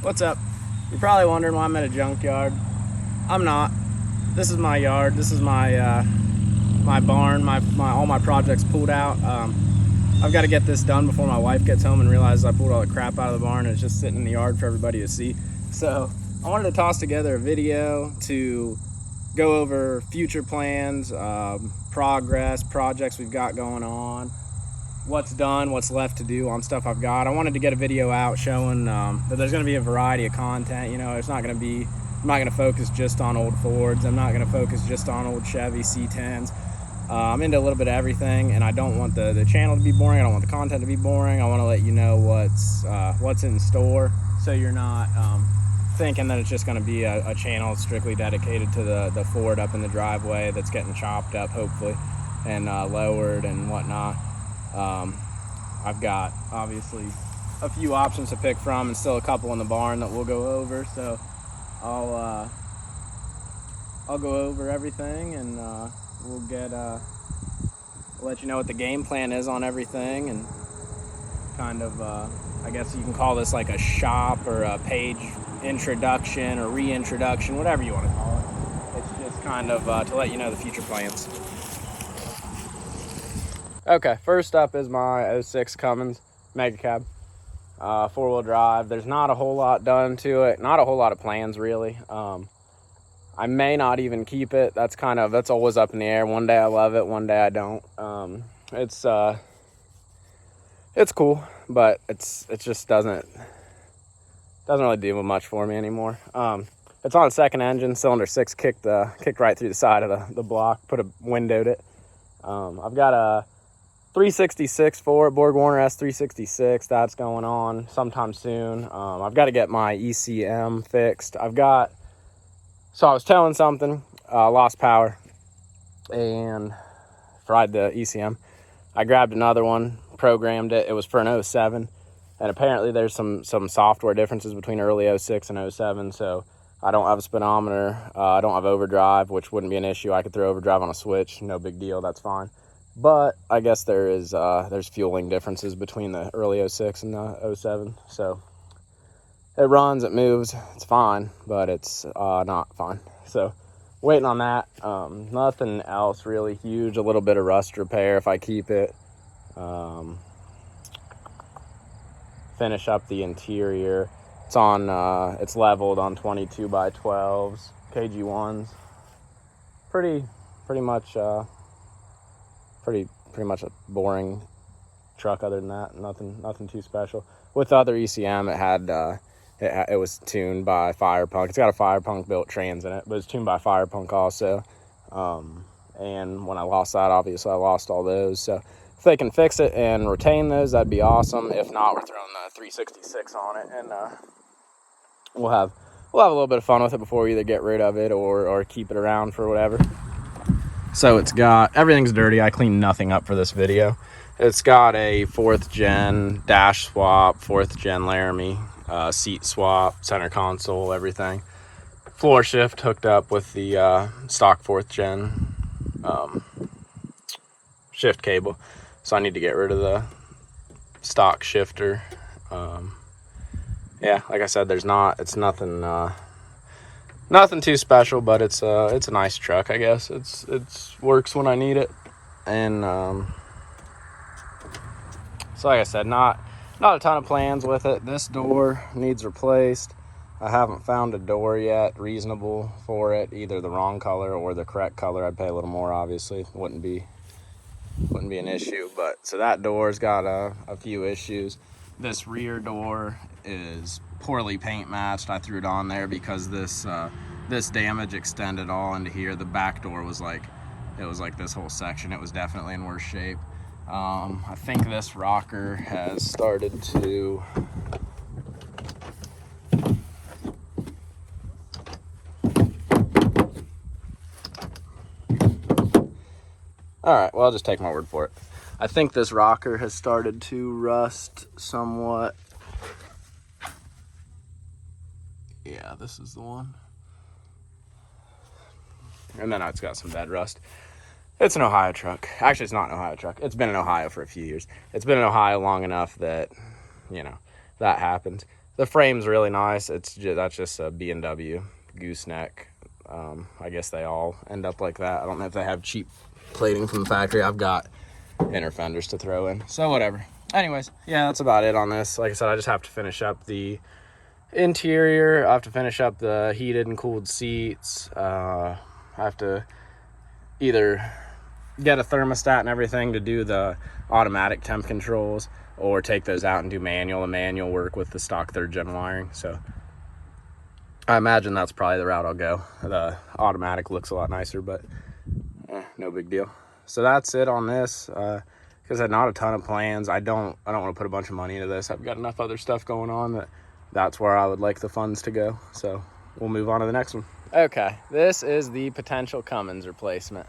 What's up? You're probably wondering why I'm at a junkyard. I'm not. This is my yard. This is my barn. My all my projects pulled out. I've got to get this done before my wife gets home and realizes I pulled all the crap out of the barn and it's just sitting in the yard for everybody to see. So I wanted to toss together a video to go over future plans, progress, projects we've got going on, what's done, what's left to do on stuff I've got. I wanted to get a video out showing that there's going to be a variety of content. You know, it's not going to be, I'm not going to focus just on old Fords. I'm not going to focus just on old Chevy C10s. I'm into a little bit of everything, and I don't want the channel to be boring. I don't want the content to be boring. I want to let you know what's in store, so you're not thinking that it's just going to be a channel strictly dedicated to the Ford up in the driveway that's getting chopped up, hopefully, and lowered and whatnot. I've got obviously a few options to pick from and still a couple in the barn that we'll go over, so I'll go over everything and we'll let you know what the game plan is on everything, and kind of I guess you can call this like a shop or a page introduction or reintroduction, whatever you want to call it. It's just kind of to let you know the future plans. Okay, first up is my 06 Cummins Mega Cab, 4-wheel drive. There's not a whole lot done to it, not a whole lot of plans really. I may not even keep it. That's always up in the air. One day I love it, one day I don't. It's cool, but it just doesn't really do much for me anymore. It's on a second engine, cylinder 6 kicked right through the side of the block, windowed it. I've got a 366 for it, Borg Warner S366. That's going on sometime soon. I've got to get my ECM fixed. So I was towing something, lost power, and fried the ECM. I grabbed another one, programmed it. It was for an 07, and apparently there's some software differences between early 06 and 07, so I don't have a speedometer. I don't have overdrive, which wouldn't be an issue. I could throw overdrive on a switch, no big deal, that's fine. But I guess there's fueling differences between the early 06 and the 07, so it runs, it moves, it's fine, but it's not fine. So waiting on that. Nothing else really huge. A little bit of rust repair if I keep it. Finish up the interior. It's leveled on 22 by 12s, KG1s. Pretty much a boring truck. Other than that, nothing too special. With the other ECM, it was tuned by Firepunk. It's got a Firepunk built trans in it, but it's tuned by Firepunk also. And when I lost that, obviously I lost all those. So if they can fix it and retain those, that'd be awesome. If not, we're throwing the 366 on it, and we'll have a little bit of fun with it before we either get rid of it or keep it around for whatever. So everything's dirty. I cleaned nothing up for this video. It's got a 4th gen dash swap, 4th gen Laramie, seat swap, center console, everything. Floor shift hooked up with the stock 4th gen shift cable. So I need to get rid of the stock shifter. Yeah, like I said, it's nothing too special, but it's a nice truck, I guess. It's works when I need it. And so like I said, not a ton of plans with it. This door needs replaced. I haven't found a door yet reasonable for it, either the wrong color or the correct color. I'd pay a little more, obviously. Wouldn't be an issue. But so that door's got a few issues. This rear door is poorly paint matched. I threw it on there because this damage extended all into here. The back door was like this whole section. It was definitely in worse shape. I think this rocker has started to Alright, well, I'll just take my word for it. I think this rocker has started to rust somewhat. Yeah, this is the one. And then it's got some bed rust. It's an Ohio truck. Actually, it's not an Ohio truck. It's been in Ohio for a few years. It's been in Ohio long enough that, that happens. The frame's really nice. That's just a B&W gooseneck. I guess they all end up like that. I don't know if they have cheap plating from the factory. I've got inner fenders to throw in, so whatever. Anyways, yeah, that's about it on this. Like I said, I just have to finish up the interior. I have to finish up the heated and cooled seats. I have to either get a thermostat and everything to do the automatic temp controls, or take those out and do manual. The manual work with the stock 3rd gen wiring. So I imagine that's probably the route I'll go. The automatic looks a lot nicer, but no big deal. So that's it on this. Because I had not a ton of plans. I don't want to put a bunch of money into this. I've got enough other stuff going on that's where I would like the funds to go. So we'll move on to the next one. Okay, this is the potential Cummins replacement.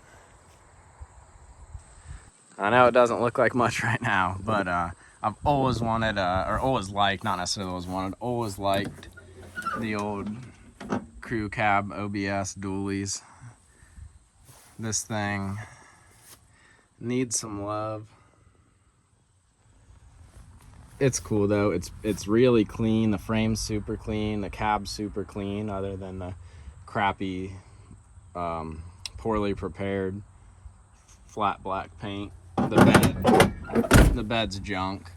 I know it doesn't look like much right now, but I've always wanted, or always liked, not necessarily always wanted, always liked the old crew cab OBS dualies. This thing needs some love. It's cool though. It's really clean. The frame's super clean. The cab's super clean, other than the crappy, poorly prepared flat black paint. The bed's junk.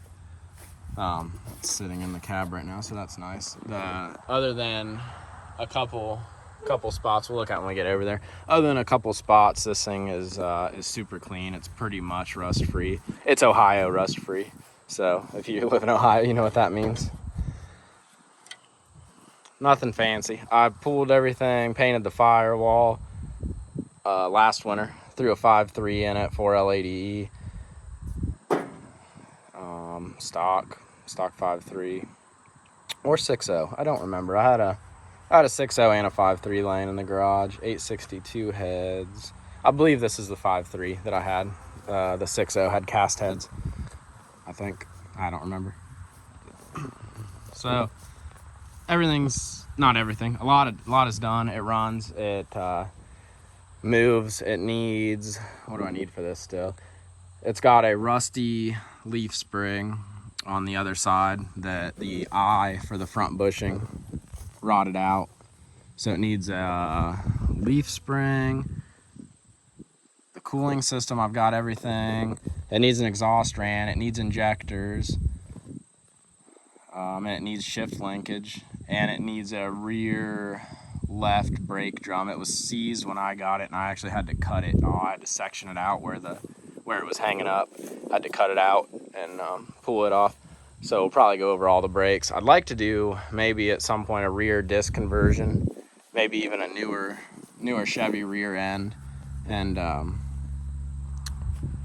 It's sitting in the cab right now, so that's nice. Other than a couple spots, we'll look at when we get over there. Other than a couple spots, this thing is super clean. It's pretty much rust free. It's Ohio rust free. So if you live in Ohio, you know what that means. Nothing fancy. I pulled everything, painted the firewall last winter. Threw a 5.3 in it, 4L80E. Stock 5.3 or 6.0. I don't remember. I had a 6.0 and a 5.3 laying in the garage. 862 heads. I believe this is the 5.3 that I had. The 6.0 had cast heads, I think. I don't remember. So everything's, not everything, a lot is done. It runs, it moves. It needs, what do I need for this still? It's got a rusty leaf spring on the other side. That the eye for the front bushing rotted out, so it needs a leaf spring. The cooling system, I've got everything. It needs an exhaust ran, it needs injectors, and it needs shift linkage, and it needs a rear left brake drum. It was seized when I got it, and I actually had to cut it. I had to section it out where it was hanging up. I had to cut it out and pull it off. So we'll probably go over all the brakes. I'd like to do maybe at some point a rear disc conversion, maybe even a newer Chevy rear end, and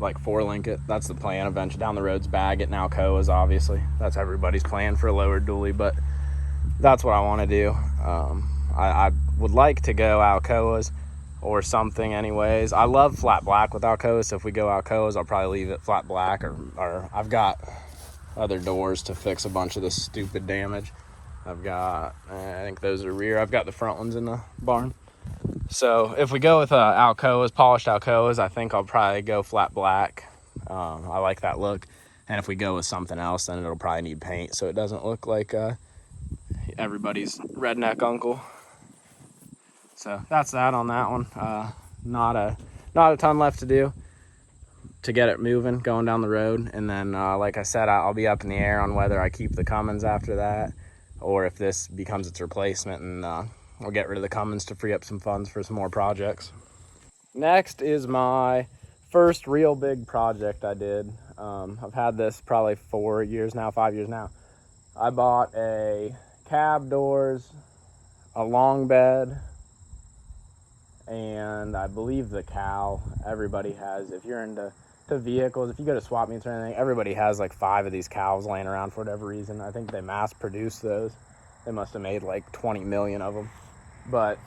like 4-link it. That's the plan eventually. Down the road's bag it, now Alcoas, obviously. That's everybody's plan for a lowered dually, but that's what I want to do. I would like to go Alcoas or something anyways. I love flat black with Alcoas, so if we go Alcoas, I'll probably leave it flat black, or I've got other doors to fix a bunch of this stupid damage. I've got, I think those are rear. I've got the front ones in the barn. So if we go with Alcoas, polished Alcoas, I think I'll probably go flat black. I like that look. And if we go with something else, then it'll probably need paint, so it doesn't look like everybody's redneck uncle. So that's that on that one. Not a ton left to do to get it moving, going down the road. And then, like I said, I'll be up in the air on whether I keep the Cummins after that, or if this becomes its replacement, and I'll get rid of the Cummins to free up some funds for some more projects. Next is my first real big project I did. I've had this probably 5 years now. I bought a cab doors, a long bed, and I believe the cow. Everybody has, if you're into vehicles, if you go to swap meets or anything, everybody has like 5 of these cows laying around for whatever reason. I think they mass produced those. They must have made like 20 million of them. But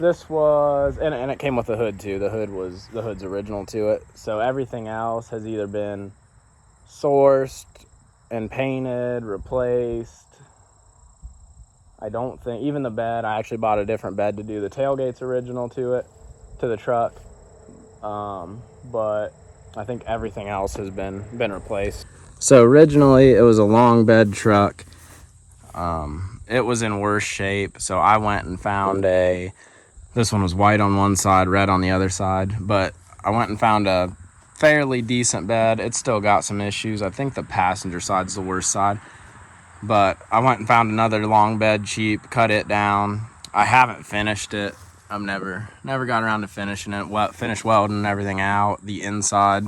this was, and it came with the hood too. The hood's original to it. So everything else has either been sourced and painted, replaced. I don't think, even the bed, I actually bought a different bed to do. The tailgate's original to it, to the truck. But I think everything else has been replaced. So originally it was a long bed truck. It was in worse shape, so I went and found this one was white on one side, red on the other side, but I went and found a fairly decent bed. It's still got some issues. I think the passenger side's the worst side, but I went and found another long bed cheap, cut it down. I haven't finished it. I've never got around to finishing it. Finished welding everything out. The inside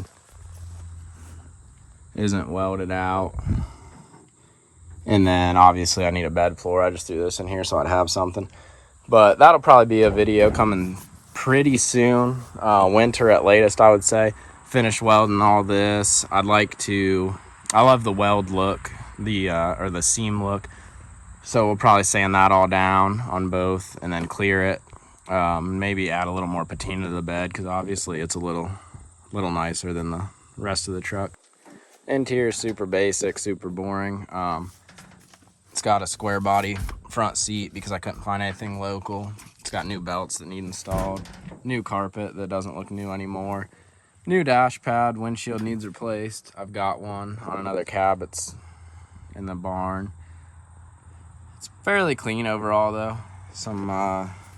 isn't welded out. And then obviously I need a bed floor. I just threw this in here so I'd have something. But that'll probably be a video coming pretty soon. Winter at latest, I would say. Finish welding all this. I love the weld look, or the seam look. So we'll probably sand that all down on both and then clear it. Maybe add a little more patina to the bed because obviously it's a little nicer than the rest of the truck. Interior super basic, super boring. It's got a square body front seat because I couldn't find anything local. It's got new belts that need installed, new carpet that doesn't look new anymore, new dash pad, windshield needs replaced. I've got one on another cab. It's in the barn. It's fairly clean overall though.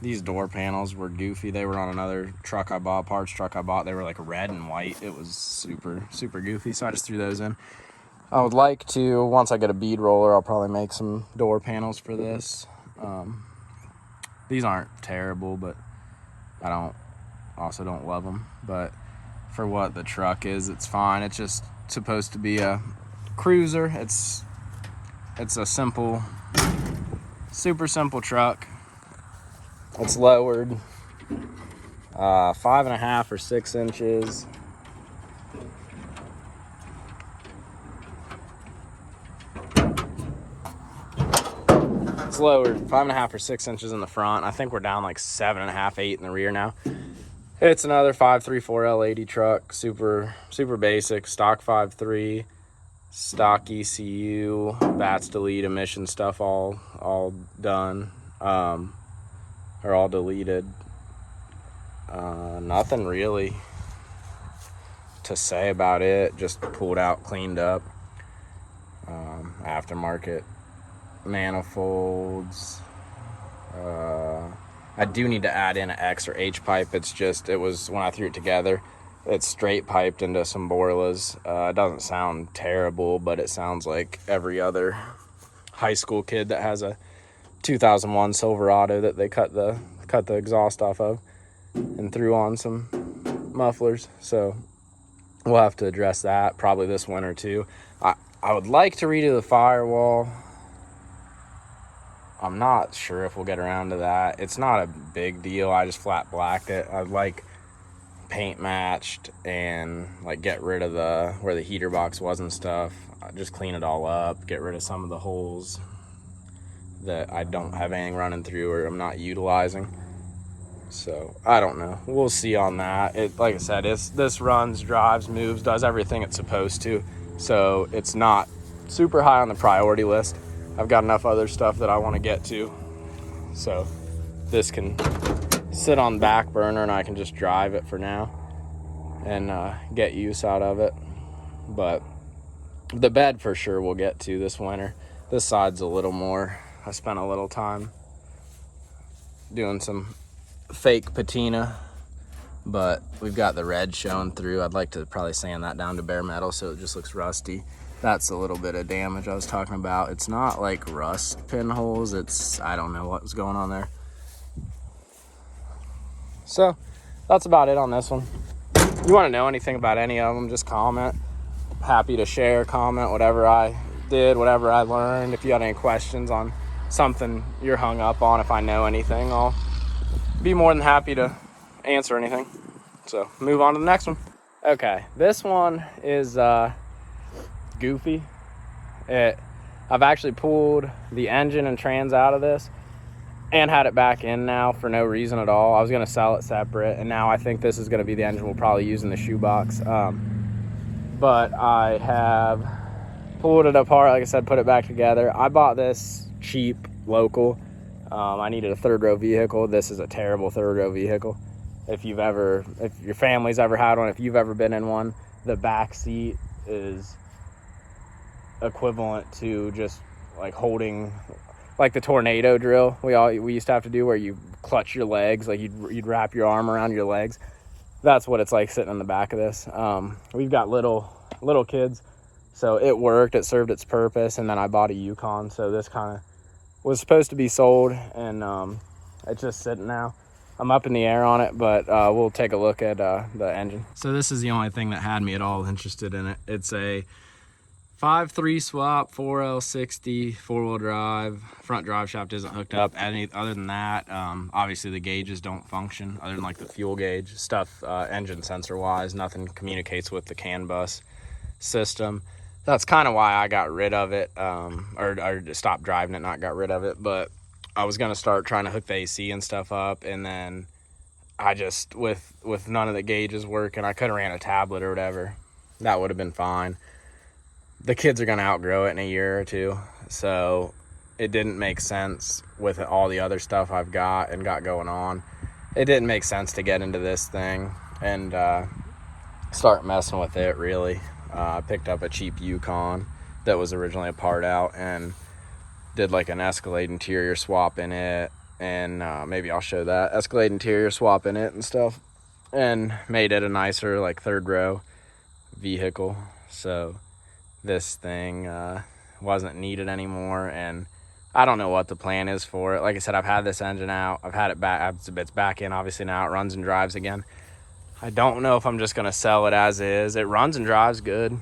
These door panels were goofy. They were on another truck I bought, parts truck I bought. They were like red and white. It was super goofy, so I just threw those in. I would like to, once I get a bead roller, I'll probably make some door panels for this. These aren't terrible, but I also don't love them. But for what the truck is, it's fine. It's just supposed to be a cruiser. It's a simple, super simple truck. It's lowered 5.5 or 6 inches. It's lowered 5.5 or 6 inches in the front. I think we're down like 7.5, 8 in the rear now. It's another 534 L80 truck, super basic, stock 5.3, stock ECU, bats delete, emission stuff all done, or all deleted. Nothing really to say about it. Just pulled out, cleaned up. Aftermarket manifolds. I do need to add in an X or H pipe. It was when I threw it together, it's straight piped into some Borlas. It doesn't sound terrible, but it sounds like every other high school kid that has a 2001 Silverado that they cut the exhaust off of and threw on some mufflers. So we'll have to address that probably this winter too. I would like to redo the firewall. I'm not sure if we'll get around to that. It's not a big deal. I just flat blacked it. I'd like paint matched and like get rid of where the heater box was and stuff. Just clean it all up, get rid of some of the holes that I don't have anything running through or I'm not utilizing. So I don't know. We'll see on that. Like I said, this runs, drives, moves, does everything it's supposed to. So it's not super high on the priority list. I've got enough other stuff that I want to get to. So this can sit on the back burner and I can just drive it for now and get use out of it. But the bed for sure we'll get to this winter. This side's a little more. I spent a little time doing some fake patina, but we've got the red showing through. I'd like to probably sand that down to bare metal so it just looks rusty. That's a little bit of damage I was talking about. It's not like rust pinholes. I don't know what was going on there. So that's about it on this one. If you want to know anything about any of them, just comment. Happy to share, comment, whatever I did, whatever I learned. If you had any questions on something you're hung up on, if I know anything, I'll be more than happy to answer anything. So move on to the next one. Okay, this one is goofy. I've actually pulled the engine and trans out of this and had it back in now for no reason at all. I was going to sell it separate, and now I think this is going to be the engine we'll probably use in the shoebox. But I have pulled it apart, like I said, put it back together. I bought this cheap, local. I needed a third row vehicle. This is a terrible third row vehicle. If your family's ever had one, if you've ever been in one, the back seat is equivalent to just like holding, like the tornado drill we used to have to do, where you clutch your legs, like you'd wrap your arm around your legs. That's what it's like sitting in the back of this. We've got little kids, so it worked. It served its purpose. And then I bought a Yukon, so this kind of was supposed to be sold, and it's just sitting now. I'm up in the air on it, but we'll take a look at the engine. So this is the only thing that had me at all interested in it. It's a 5.3 swap, 4L60, four-wheel drive. Front drive shaft isn't hooked up. Other than that, obviously the gauges don't function, other than like the fuel gauge stuff. Engine sensor-wise, nothing communicates with the CAN bus system. That's kind of why I got rid of it, or stopped driving it, not got rid of it. But I was gonna start trying to hook the AC and stuff up, and then I just, with none of the gauges working, I could have ran a tablet or whatever. That would have been fine. The kids are going to outgrow it in a year or two, so it didn't make sense with all the other stuff I've got going on. It didn't make sense to get into this thing and start messing with it, really. I picked up a cheap Yukon that was originally a part out and did like an Escalade interior swap in it, and maybe I'll show that. Escalade interior swap in it and stuff, and made it a nicer, like, third row vehicle. So this thing wasn't needed anymore, and I don't know what the plan is for it. Like I said, I've had this engine out, I've had it back, it's back in obviously now, it runs and drives again. I don't know if I'm just gonna sell it as is. It runs and drives good.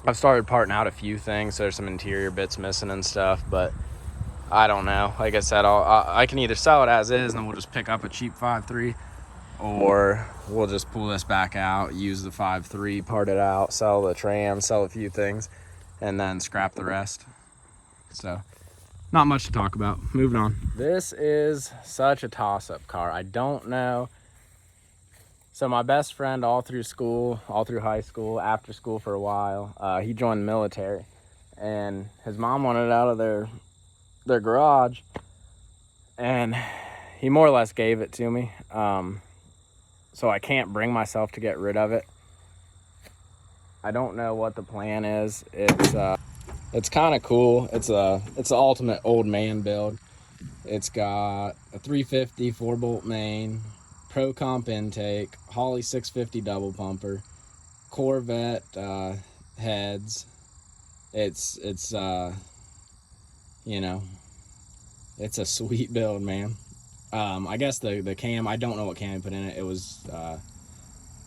I've started parting out a few things, so there's some interior bits missing and stuff, but I don't know. Like I said, I can either sell it as is and then we'll just pick up a cheap 5.3, or we'll just pull this back out, use the 5.3, part it out, sell the trans, sell a few things, and then scrap the rest. So not much to talk about. Moving on. This is such a toss-up car. I don't know. So my best friend all through school, all through high school, after school for a while, he joined the military, and his mom wanted it out of their garage, and he more or less gave it to me. So I can't bring myself to get rid of it. I don't know what the plan is. It's kind of cool. It's the ultimate old man build. It's got a 350 4-bolt main, Pro Comp intake, Holley 650 double pumper, Corvette heads. It's you know, it's a sweet build, man. I guess the cam, I don't know what cam he put in it. It was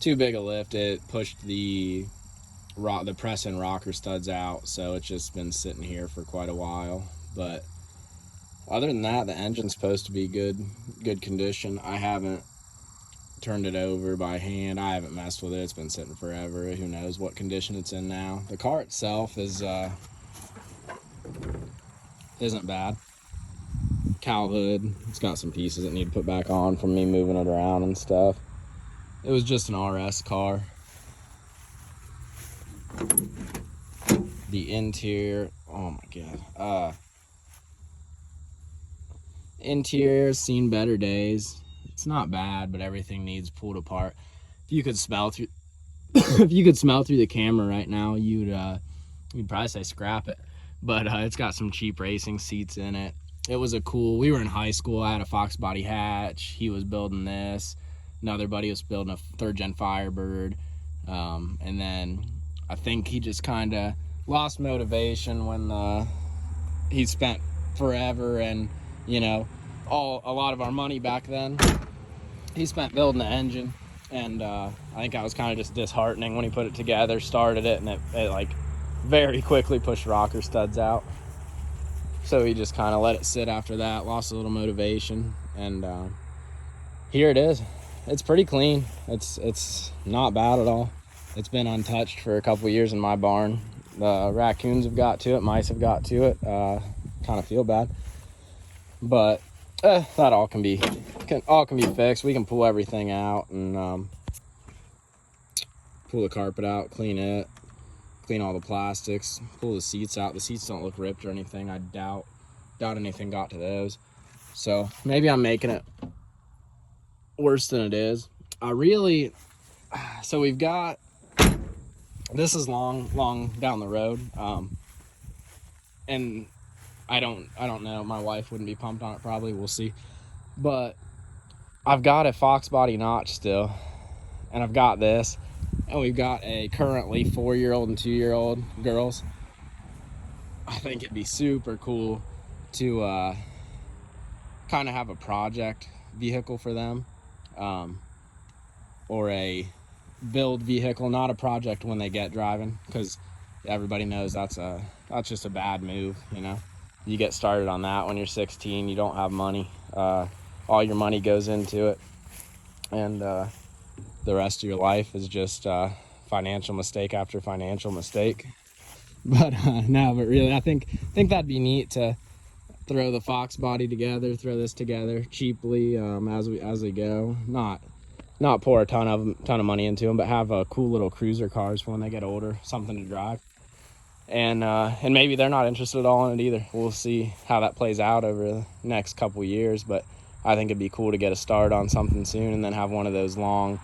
too big a lift. It pushed the press and rocker studs out, so it's just been sitting here for quite a while. But other than that, the engine's supposed to be good condition. I haven't turned it over by hand. I haven't messed with it. It's been sitting forever. Who knows what condition it's in now. The car itself is isn't bad. Cowl hood, it's got some pieces that need to put back on from me moving it around and stuff. It was just an RS car. The interior, oh my god, interior's seen better days. It's not bad, but everything needs pulled apart. If you could smell through if you could smell through the camera right now, you'd probably say scrap it. But it's got some cheap racing seats in it. It was we were in high school. I had a Fox body hatch. He was building this. Another buddy was building a 3rd gen Firebird. And then I think he just kind of lost motivation when he spent forever and, you know, a lot of our money back then. He spent building the engine, and I think I was kind of just disheartening when he put it together, started it, and it like very quickly pushed rocker studs out. So he just kind of let it sit after that, lost a little motivation, and here it is. It's pretty clean. It's not bad at all. It's been untouched for a couple years in my barn. The raccoons have got to it, mice have got to it. Kind of feel bad, but that all can be fixed. We can pull everything out and pull the carpet out, clean it, clean all the plastics, pull the seats out. The seats don't look ripped or anything. I doubt anything got to those. So maybe I'm making it worse than it is. So we've got, this is long down the road. And I don't know. My wife wouldn't be pumped on it probably. We'll see. But I've got a Fox body notch still, and I've got this, and we've got a currently 4-year-old and 2-year-old girls. I think it'd be super cool to kind of have a project vehicle for them, or a build vehicle, not a project when they get driving, because everybody knows that's just a bad move. You know, you get started on that when you're 16, you don't have money, all your money goes into it, and the rest of your life is just financial mistake after financial mistake. But no, but really, I think that'd be neat to throw the Fox body together, throw this together cheaply, as we go. Not pour a ton of money into them, but have cool little cruiser cars for when they get older, something to drive. And maybe they're not interested at all in it either. We'll see how that plays out over the next couple years, but I think it'd be cool to get a start on something soon, and then have one of those long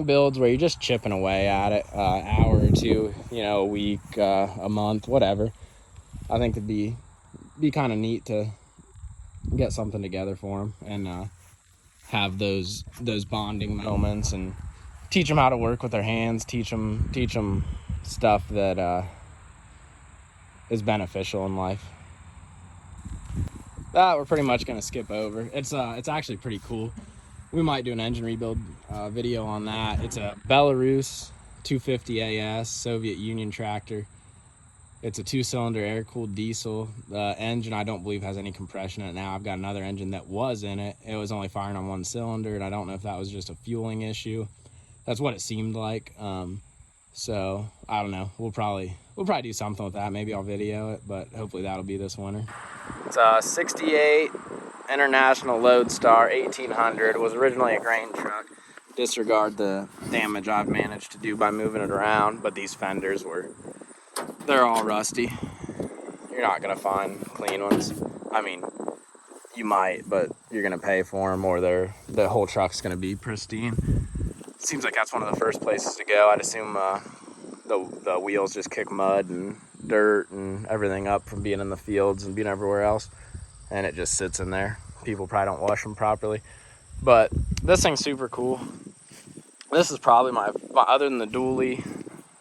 builds where you're just chipping away at it, hour or two, you know, a week, a month, whatever. I think it'd be kind of neat to get something together for them, and have those bonding moments, and teach them how to work with their hands, teach them stuff that is beneficial in life. That we're pretty much going to skip over. It's actually pretty cool. We might do an engine rebuild video on that. It's a Belarus 250 AS Soviet Union tractor. It's a 2-cylinder air-cooled diesel. The engine, I don't believe, has any compression in it now. I've got another engine that was in it. It was only firing on 1 cylinder, and I don't know if that was just a fueling issue. That's what it seemed like. So I don't know. We'll probably do something with that. Maybe I'll video it, but hopefully that'll be this winter. It's a 68 International Loadstar 1800. It was originally a grain truck. Disregard the damage I've managed to do by moving it around, but these fenders they're all rusty. You're not gonna find clean ones. I mean, you might, but you're gonna pay for them, or the whole truck's gonna be pristine. Seems like that's one of the first places to go. I'd assume the wheels just kick mud and dirt and everything up from being in the fields and being everywhere else, and it just sits in there. People probably don't wash them properly, but this thing's super cool. This is probably my other than the dually,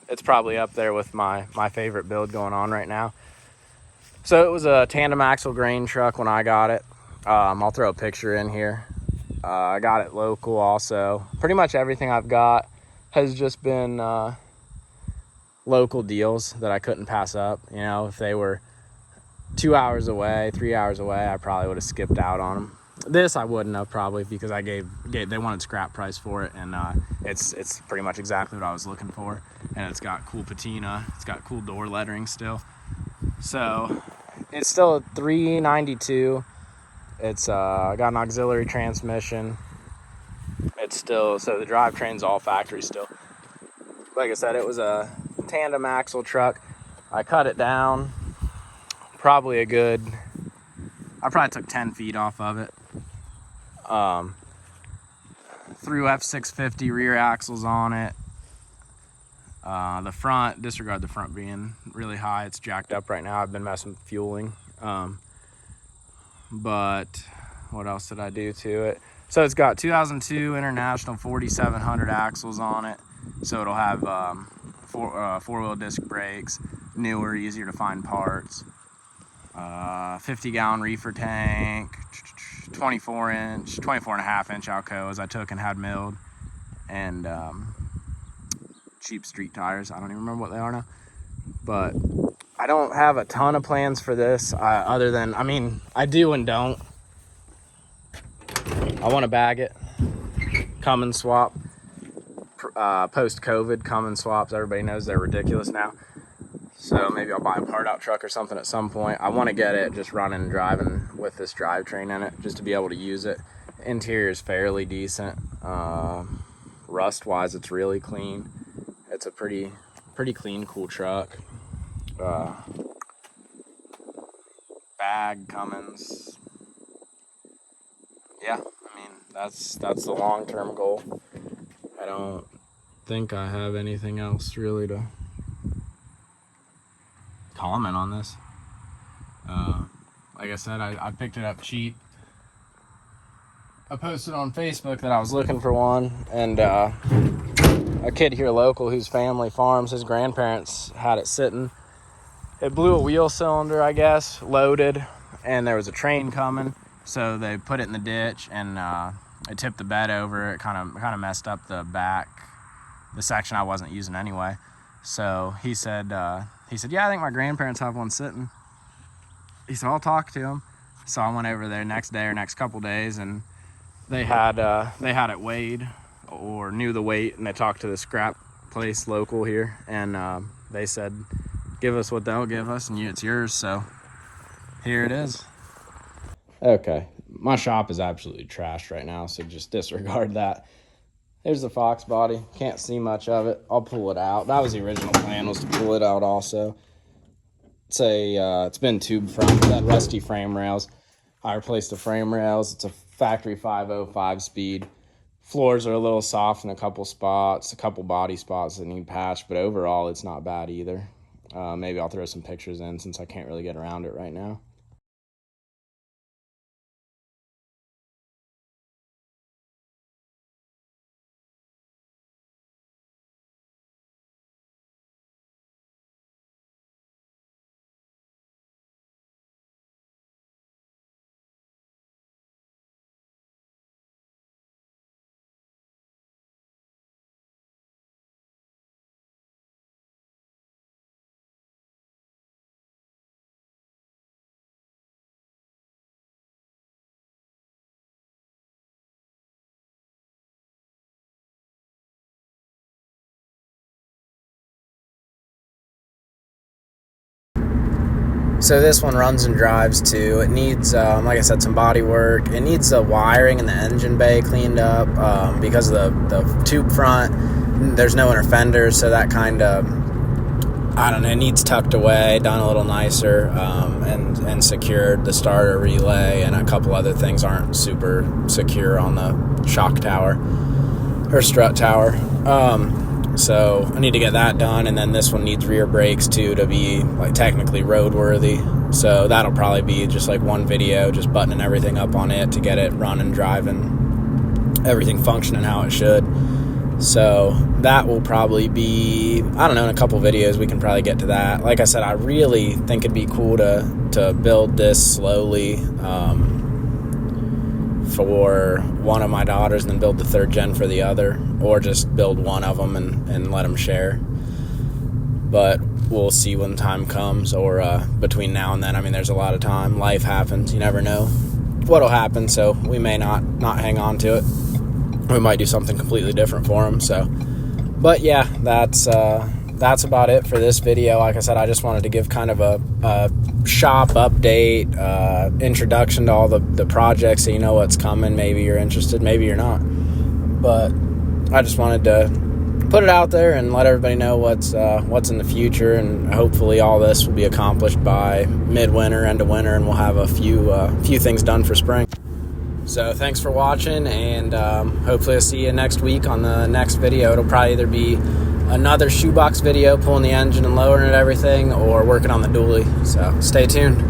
it's probably up there with my favorite build going on right now. So it was a tandem axle grain truck when I got it. I'll throw a picture in here. I got it local also. Pretty much everything I've got has just been local deals that I couldn't pass up. You know, if they were 2 hours away, 3 hours away, I probably would have skipped out on them. This I wouldn't have, probably, because I gave they wanted scrap price for it, and it's pretty much exactly what I was looking for. And it's got cool patina, it's got cool door lettering still. So it's still a 392. It's got an auxiliary transmission. It's still, so the drivetrain's all factory still. Like I said, it was a tandem axle truck. I cut it down probably I probably took 10 feet off of it. Threw F650 rear axles on it. The front, disregard the front being really high. It's jacked up right now. I've been messing with fueling. But what else did I do to it? So it's got 2002 International 4700 axles on it. So it'll have four-wheel disc brakes, newer, easier to find parts. 50-gallon reefer tank, 24 and a half inch Alcoas I took and had milled, and cheap street tires. I don't even remember what they are now. But I don't have a ton of plans for this, other than, I mean, I do and don't. I want to bag it. Cummins swap. Post-COVID, Cummins swaps, everybody knows they're ridiculous now. So maybe I'll buy a part-out truck or something at some point. I want to get it just running and driving with this drivetrain in it, just to be able to use it. Interior is fairly decent. Rust-wise, it's really clean. It's a pretty clean, cool truck. Bag, Cummins. Yeah, I mean, that's the long-term goal. I don't think I have anything else really to comment on this. Like I said, I picked it up cheap. I posted on Facebook that I was looking for one, and a kid here local whose family farms, his grandparents had it sitting. It blew a wheel cylinder, I guess, loaded, and there was a train coming, so they put it in the ditch, and it tipped the bed over. It kind of messed up the back, the section I wasn't using anyway. So he said, yeah, I think my grandparents have one sitting. He said, I'll talk to him. So I went over there next day or next couple days, and they had it weighed, or knew the weight, and they talked to the scrap place local here, and they said, give us what they'll give us, and it's yours. So here it is. Okay, my shop is absolutely trashed right now, so just disregard that. There's the Fox body. Can't see much of it. I'll pull it out. That was the original plan, was to pull it out also. It's been tube front. It had rusty frame rails. I replaced the frame rails. It's a factory 505 speed. Floors are a little soft in a couple spots, a couple body spots that need patched, but overall it's not bad either. Maybe I'll throw some pictures in since I can't really get around it right now. So this one runs and drives too. It needs, like I said, some body work. It needs the wiring in the engine bay cleaned up because of the tube front. There's no inner fenders, so that kind of, I don't know, it needs tucked away, done a little nicer, and secured. The starter relay and a couple other things aren't super secure on the shock tower or strut tower. So I need to get that done, and then this one needs rear brakes too to be like technically roadworthy. So that'll probably be just like one video, just buttoning everything up on it to get it running, driving, everything functioning how it should. So that will probably be, I don't know, in a couple videos we can probably get to that. Like I said, I really think it'd be cool to build this slowly for one of my daughters and then build the third gen for the other, or just build one of them and let them share. But we'll see when time comes, or between now and then. I mean, there's a lot of time. Life happens. You never know what'll happen, so we may not hang on to it. We might do something completely different for them. So, but yeah, that's about it for this video. Like I said, I just wanted to give kind of a shop update, introduction to all the projects, so you know what's coming. Maybe you're interested, maybe you're not, but I just wanted to put it out there and let everybody know what's in the future, and hopefully all this will be accomplished by midwinter, end of winter, and we'll have a few things done for spring. So thanks for watching, and hopefully I'll see you next week on the next video. It'll probably either be another shoebox video pulling the engine and lowering it, everything, or working on the dually. So stay tuned.